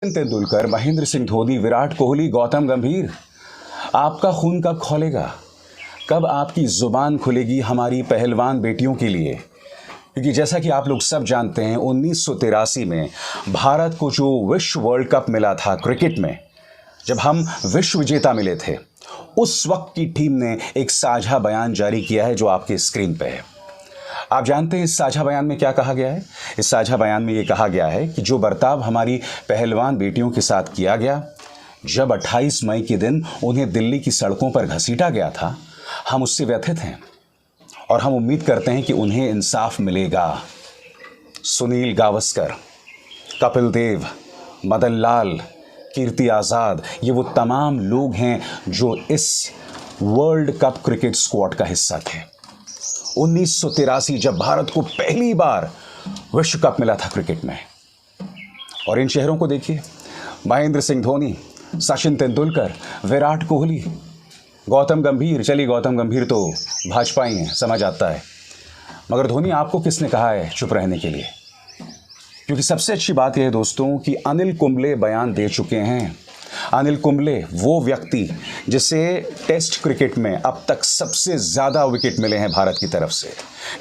तेंदुलकर, महेंद्र सिंह धोनी, विराट कोहली, गौतम गंभीर, आपका खून कब खौलेगा? कब आपकी जुबान खुलेगी हमारी पहलवान बेटियों के लिए? क्योंकि जैसा कि आप लोग सब जानते हैं 1983 में भारत को जो विश्व वर्ल्ड कप मिला था क्रिकेट में, जब हम विश्व विजेता मिले थे, उस वक्त की टीम ने एक साझा बयान जारी किया है जो आपके स्क्रीन पे है। आप जानते हैं इस साझा बयान में क्या कहा गया है? इस साझा बयान में यह कहा गया है कि जो बर्ताव हमारी पहलवान बेटियों के साथ किया गया, जब 28 मई के दिन उन्हें दिल्ली की सड़कों पर घसीटा गया था, हम उससे व्यथित हैं और हम उम्मीद करते हैं कि उन्हें इंसाफ मिलेगा। सुनील गावस्कर, कपिल देव, मदन लाल, कीर्ति आजाद, ये वो तमाम लोग हैं जो इस वर्ल्ड कप क्रिकेट स्क्वाड का हिस्सा थे। 1983 जब भारत को पहली बार विश्व कप मिला था क्रिकेट में। और इन चेहरों को देखिए, महेंद्र सिंह धोनी, सचिन तेंदुलकर, विराट कोहली, गौतम गंभीर। चलिए, गौतम गंभीर तो भाजपा ही हैं, समझ आता है, मगर धोनी आपको किसने कहा है चुप रहने के लिए? क्योंकि सबसे अच्छी बात यह है दोस्तों कि अनिल कुंबले बयान दे चुके हैं। अनिल कुंबले वो व्यक्ति जिसे टेस्ट क्रिकेट में अब तक सबसे ज्यादा विकेट मिले हैं भारत की तरफ से,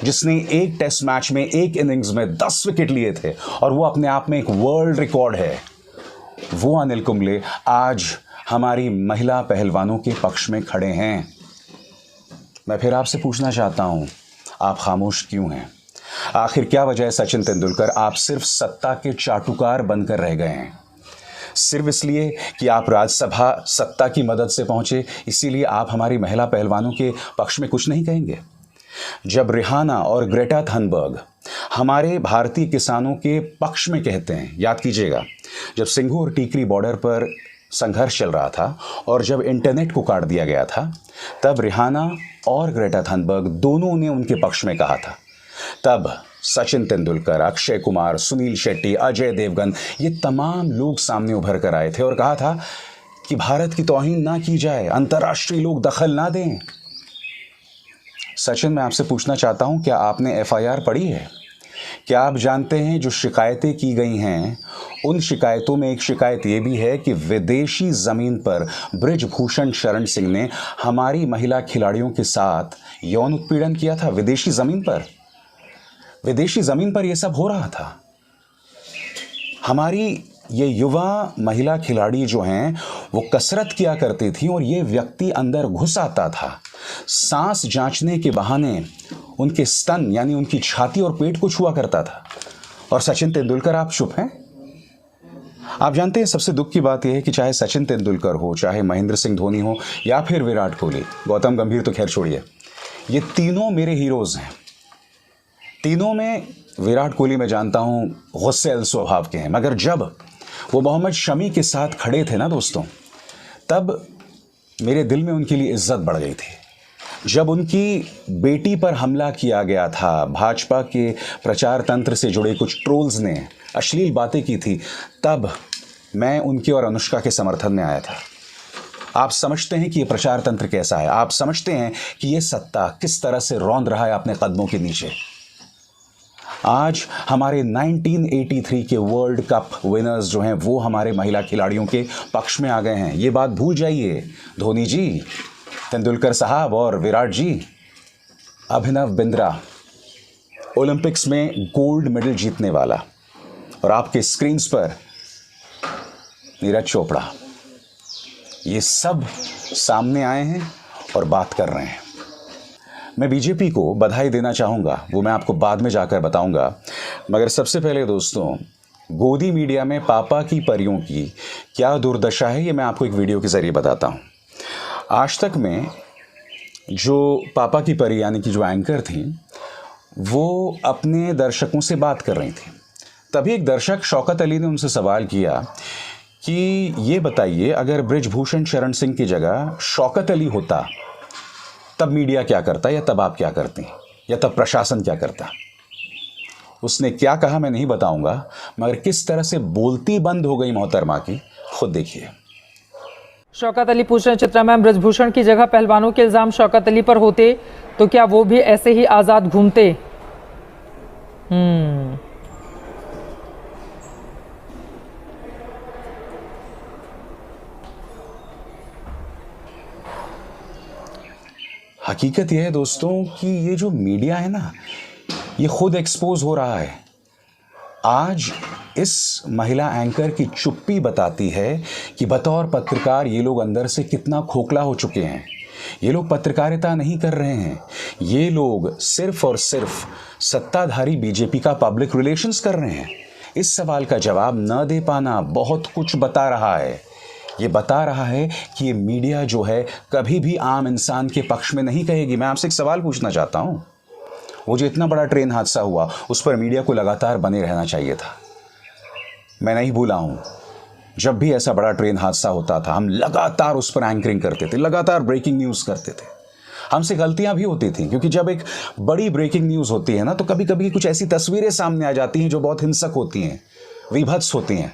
जिसने एक टेस्ट मैच में एक इनिंग्स में 10 विकेट लिए थे और वो अपने आप में एक वर्ल्ड रिकॉर्ड है। वो अनिल कुंबले आज हमारी महिला पहलवानों के पक्ष में खड़े हैं। मैं फिर आपसे पूछना चाहता हूं, आप खामोश क्यों हैं? आखिर क्या वजह है सचिन तेंदुलकर आप सिर्फ सत्ता के चाटुकार बनकर रह गए हैं? सिर्फ इसलिए कि आप राज्यसभा सत्ता की मदद से पहुंचे, इसीलिए आप हमारी महिला पहलवानों के पक्ष में कुछ नहीं कहेंगे? जब रिहाना और ग्रेटा थनबर्ग हमारे भारतीय किसानों के पक्ष में कहते हैं, याद कीजिएगा जब सिंघू और टीकरी बॉर्डर पर संघर्ष चल रहा था और जब इंटरनेट को काट दिया गया था, तब रिहाना और ग्रेटा थनबर्ग दोनों ने उनके पक्ष में कहा था। तब सचिन तेंदुलकर, अक्षय कुमार, सुनील शेट्टी, अजय देवगन, ये तमाम लोग सामने उभर कर आए थे और कहा था कि भारत की तौहीन ना की जाए, अंतर्राष्ट्रीय लोग दखल ना दें। सचिन, मैं आपसे पूछना चाहता हूं, क्या आपने एफआईआर पढ़ी है? क्या आप जानते हैं जो शिकायतें की गई हैं, उन शिकायतों में एक शिकायत यह भी है कि विदेशी जमीन पर बृजभूषण शरण सिंह ने हमारी महिला खिलाड़ियों के साथ यौन उत्पीड़न किया था। विदेशी जमीन पर यह सब हो रहा था। हमारी ये युवा महिला खिलाड़ी जो हैं वो कसरत किया करती थी और ये व्यक्ति अंदर घुस आता था, सांस जांचने के बहाने उनके स्तन यानी उनकी छाती और पेट को छुआ करता था। और सचिन तेंदुलकर आप चुप हैं? आप जानते हैं सबसे दुख की बात यह है कि चाहे सचिन तेंदुलकर हो, चाहे महेंद्र सिंह धोनी हो या फिर विराट कोहली, गौतम गंभीर तो खैर छोड़िए, ये तीनों मेरे हीरोज हैं। तीनों में विराट कोहली मैं जानता हूं गुस्सैल स्वभाव के हैं, मगर जब वो मोहम्मद शमी के साथ खड़े थे ना दोस्तों, तब मेरे दिल में उनके लिए इज्जत बढ़ गई थी। जब उनकी बेटी पर हमला किया गया था, भाजपा के प्रचार तंत्र से जुड़े कुछ ट्रोल्स ने अश्लील बातें की थी, तब मैं उनके और अनुष्का के समर्थन में आया था। आप समझते हैं कि यह प्रचार तंत्र कैसा है? आप समझते हैं कि यह सत्ता किस तरह से रौंद रहा है अपने कदमों के नीचे? आज हमारे 1983 के वर्ल्ड कप विनर्स जो हैं वो हमारे महिला खिलाड़ियों के पक्ष में आ गए हैं। ये बात भूल जाइए धोनी जी, तेंदुलकर साहब और विराट जी। अभिनव बिंद्रा ओलंपिक्स में गोल्ड मेडल जीतने वाला, और आपके स्क्रीन्स पर नीरज चोपड़ा, ये सब सामने आए हैं और बात कर रहे हैं। मैं बीजेपी को बधाई देना चाहूँगा, वो मैं आपको बाद में जाकर बताऊँगा, मगर सबसे पहले दोस्तों, गोदी मीडिया में पापा की परियों की क्या दुर्दशा है ये मैं आपको एक वीडियो के ज़रिए बताता हूँ। आज तक में जो पापा की परी यानी कि जो एंकर थी, वो अपने दर्शकों से बात कर रही थी। तभी एक दर्शक शौकत अली ने उनसे सवाल किया कि ये बताइए, अगर बृजभूषण शरण सिंह की जगह शौकत अली होता तब मीडिया क्या करता, या तब आप क्या करती, या तब प्रशासन क्या करता? उसने क्या कहा मैं नहीं बताऊंगा, मगर किस तरह से बोलती बंद हो गई मोहतरमा की, खुद देखिए। शौकत अली पूछ रहे हैं, चित्रा मैम, बृजभूषण की जगह पहलवानों के इल्जाम शौकत अली पर होते तो क्या वो भी ऐसे ही आजाद घूमते? हकीकत यह है दोस्तों कि ये जो मीडिया है ना, ये खुद एक्सपोज हो रहा है। आज इस महिला एंकर की चुप्पी बताती है कि बतौर पत्रकार ये लोग अंदर से कितना खोखला हो चुके हैं। ये लोग पत्रकारिता नहीं कर रहे हैं, ये लोग सिर्फ और सिर्फ सत्ताधारी बीजेपी का पब्लिक रिलेशंस कर रहे हैं। इस सवाल का जवाब न दे पाना बहुत कुछ बता रहा है। ये बता रहा है कि ये मीडिया जो है कभी भी आम इंसान के पक्ष में नहीं कहेगी। मैं आपसे एक सवाल पूछना चाहता हूँ, वो जो इतना बड़ा ट्रेन हादसा हुआ उस पर मीडिया को लगातार बने रहना चाहिए था। मैं नहीं भूला हूँ, जब भी ऐसा बड़ा ट्रेन हादसा होता था हम लगातार उस पर एंकरिंग करते थे, लगातार ब्रेकिंग न्यूज़ करते थे। हमसे गलतियां भी होती थी, क्योंकि जब एक बड़ी ब्रेकिंग न्यूज़ होती है ना, तो कभी कभी कुछ ऐसी तस्वीरें सामने आ जाती हैं जो बहुत हिंसक होती हैं, विभत्स होती हैं,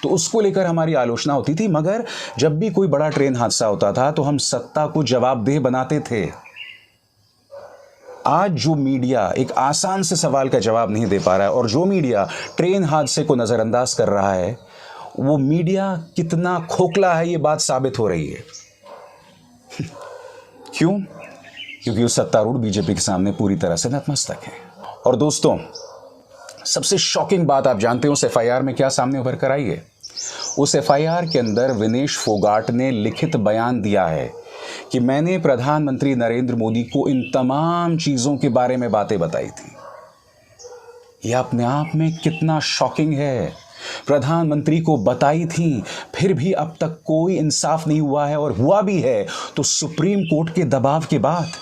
तो उसको लेकर हमारी आलोचना होती थी। मगर जब भी कोई बड़ा ट्रेन हादसा होता था तो हम सत्ता को जवाबदेह बनाते थे। आज जो मीडिया एक आसान से सवाल का जवाब नहीं दे पा रहा है और जो मीडिया ट्रेन हादसे को नज़रअंदाज कर रहा है, वो मीडिया कितना खोखला है ये बात साबित हो रही है। क्यों? क्योंकि वो सत्तारूढ़ बीजेपी के सामने पूरी तरह से नतमस्तक है। और दोस्तों, सबसे शॉकिंग बात आप जानते हो उस एफआईआर में क्या सामने उभर कर आई है? उस एफआईआर के अंदर विनेश फोगाट ने लिखित बयान दिया है कि मैंने प्रधानमंत्री नरेंद्र मोदी को इन तमाम चीजों के बारे में बातें बताई थी। यह अपने आप में कितना शॉकिंग है। प्रधानमंत्री को बताई थी, फिर भी अब तक कोई इंसाफ नहीं हुआ है, और हुआ भी है तो सुप्रीम कोर्ट के दबाव के बाद।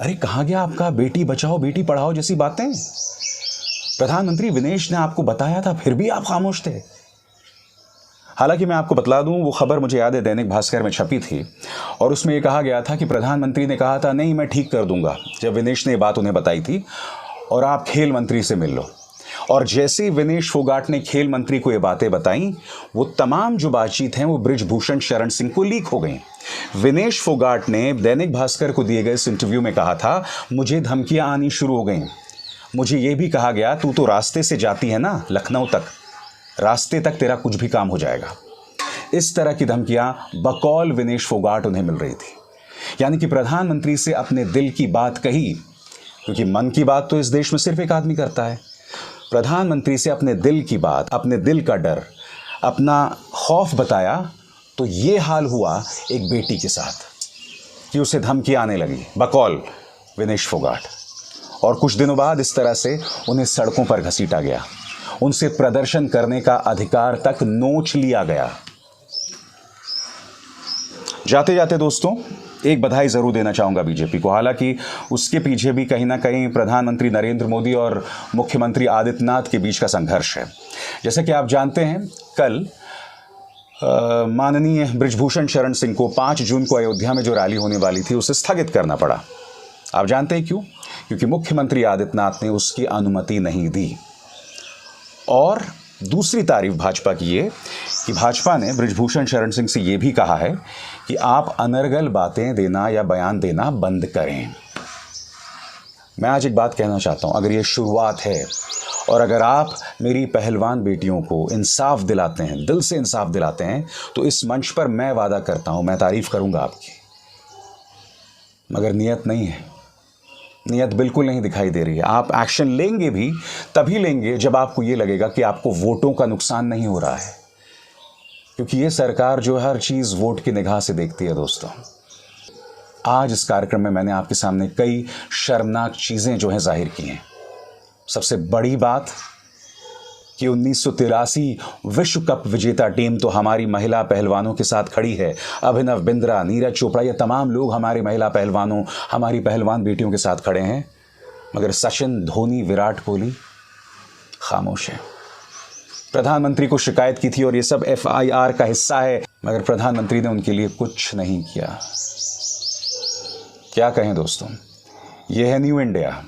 अरे कहां गया आपका बेटी बचाओ बेटी पढ़ाओ जैसी बातें? प्रधानमंत्री विनेश ने आपको बताया था, फिर भी आप खामोश थे। हालांकि मैं आपको बतला दूं, वो खबर मुझे याद है दैनिक भास्कर में छपी थी और उसमें यह कहा गया था कि प्रधानमंत्री ने कहा था नहीं मैं ठीक कर दूंगा, जब विनेश ने ये बात उन्हें बताई थी, और आप खेल मंत्री से मिल लो। और जैसे ही विनेश फोगाट ने खेल मंत्री को ये बातें बताई, वो तमाम जो बातचीत हैं वो बृजभूषण शरण सिंह को लीक हो गई। विनेश फोगाट ने दैनिक भास्कर को दिए गए इस इंटरव्यू में कहा था, मुझे धमकियां आनी शुरू हो गई, मुझे ये भी कहा गया तू तो रास्ते से जाती है ना लखनऊ तक, रास्ते तक तेरा कुछ भी काम हो जाएगा। इस तरह की धमकियां बकौल विनेश फोगाट उन्हें मिल रही थी। यानी कि प्रधानमंत्री से अपने दिल की बात कही, क्योंकि मन की बात तो इस देश में सिर्फ एक आदमी करता है। प्रधानमंत्री से अपने दिल की बात, अपने दिल का डर, अपना खौफ बताया, तो ये हाल हुआ एक बेटी के साथ कि उसे धमकी आने लगी, बकौल विनेश फोगाट। और कुछ दिनों बाद इस तरह से उन्हें सड़कों पर घसीटा गया, उनसे प्रदर्शन करने का अधिकार तक नोच लिया गया। जाते जाते दोस्तों, एक बधाई जरूर देना चाहूंगा बीजेपी को। हालांकि उसके पीछे भी कहीं ना कहीं प्रधानमंत्री नरेंद्र मोदी और मुख्यमंत्री आदित्यनाथ के बीच का संघर्ष है। जैसे कि आप जानते हैं, कल माननीय बृजभूषण शरण सिंह को 5 जून को अयोध्या में जो रैली होने वाली थी उसे स्थगित करना पड़ा। आप जानते हैं क्यों? क्योंकि मुख्यमंत्री आदित्यनाथ ने उसकी अनुमति नहीं दी। और दूसरी तारीफ भाजपा की ये कि भाजपा ने बृजभूषण शरण सिंह से ये भी कहा है कि आप अनर्गल बातें देना या बयान देना बंद करें। मैं आज एक बात कहना चाहता हूं, अगर ये शुरुआत है और अगर आप मेरी पहलवान बेटियों को इंसाफ दिलाते हैं, दिल से इंसाफ दिलाते हैं, तो इस मंच पर मैं वादा करता हूं मैं तारीफ करूंगा आपकी। मगर नियत नहीं है, नियत बिल्कुल नहीं दिखाई दे रही है। आप एक्शन लेंगे भी तभी लेंगे जब आपको ये लगेगा कि आपको वोटों का नुकसान नहीं हो रहा है, क्योंकि ये सरकार जो हर चीज़ वोट की निगाह से देखती है। दोस्तों, आज इस कार्यक्रम में मैंने आपके सामने कई शर्मनाक चीज़ें जो हैं जाहिर की हैं। सबसे बड़ी बात कि 1983 विश्व कप विजेता टीम तो हमारी महिला पहलवानों के साथ खड़ी है। अभिनव बिंद्रा, नीरज चोपड़ा, ये तमाम लोग हमारी महिला पहलवानों, हमारी पहलवान बेटियों के साथ खड़े हैं। मगर सचिन, धोनी, विराट कोहली खामोश है। प्रधानमंत्री को शिकायत की थी और ये सब एफआईआर का हिस्सा है, मगर प्रधानमंत्री ने उनके लिए कुछ नहीं किया। क्या कहें दोस्तों, ये है न्यू इंडिया।